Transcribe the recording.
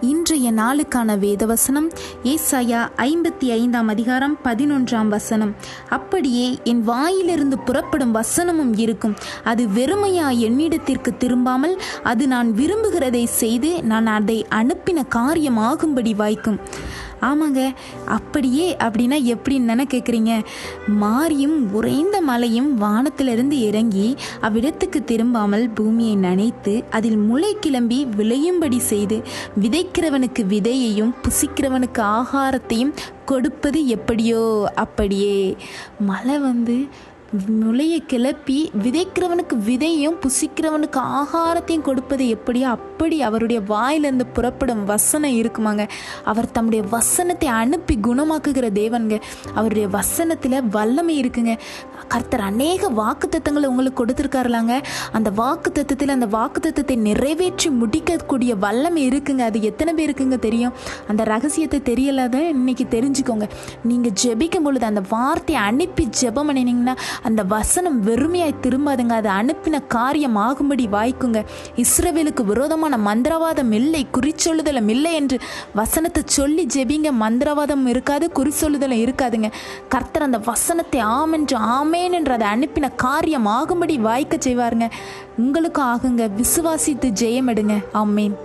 இன்றைய நாளுக்கான வேதவசனம் ஏசாயா 55:11. அப்படியே என் வாயிலிருந்து புறப்படும் வசனமும் இருக்கும், அது வெறுமையா என்னிடத்திற்கு திரும்பாமல் அது நான் விரும்புகிறதை செய்து நான் அதை அனுப்பின காரியமாகும்படி வாய்க்கும். ஆமாங்க, அப்படியே அப்படின்னா எப்படின்னு தானே கேட்குறீங்க. மாரியும் உறைந்த மலையும் வானத்திலிருந்து இறங்கி அவ்விடத்துக்கு திரும்பாமல் பூமியை நனைத்து அதில் முளை கிளம்பி விளையும்படி செய்து விதைக்கிறவனுக்கு விதையையும் புசிக்கிறவனுக்கு ஆகாரத்தையும் கொடுப்பது எப்படியோ அப்படியே. மழை முளையை கிளப்பி விதைக்கிறவனுக்கு விதையும் புசிக்கிறவனுக்கு ஆகாரத்தையும் கொடுப்பது எப்படியோ அப்படி அவருடைய வாயிலிருந்து புறப்படும் வசனம் இருக்குமாங்க. அவர் தம்முடைய வசனத்தை அனுப்பி குணமாக்குகிற தேவனுங்க. அவருடைய வசனத்தில் வல்லமை இருக்குங்க. கர்த்தர் அநேக வாக்குத்தத்தங்களை உங்களுக்கு கொடுத்துருக்காருலாங்க. அந்த வாக்குத்தத்தத்தில் அந்த வாக்குத்தத்தத்தை நிறைவேற்றி முடிக்கக்கூடிய வல்லமை இருக்குங்க. அது எத்தனை பேருக்குங்க தெரியும்? அந்த ரகசியத்தை தெரியலாத இன்னைக்கு தெரிஞ்சுக்கோங்க. நீங்கள் ஜெபிக்கும் பொழுது அந்த வார்த்தையை அனுப்பி ஜெபம் பண்ணினீங்கன்னா அந்த வசனம் வெறுமையாய் திரும்பாதுங்க. அது அனுப்பின காரியம் ஆகும்படி வாய்க்குங்க. இஸ்ரவேலுக்கு விரோதமான மந்திரவாதம் இல்லை, குறிச்சொல்லுதலும் இல்லை என்று வசனத்தை சொல்லி ஜெபிங்க. மந்திரவாதம் இருக்காது, குறிச்சொல்லுதலும் இருக்காதுங்க. கர்த்தர் அந்த வசனத்தை ஆமென்று ஆமேன் என்று அதை அனுப்பின காரியம் ஆகும்படி வாய்க்க செய்வாருங்க. உங்களுக்கும் ஆகுங்க. விசுவாசித்து ஜெயம் எடுங்க. ஆமேன்.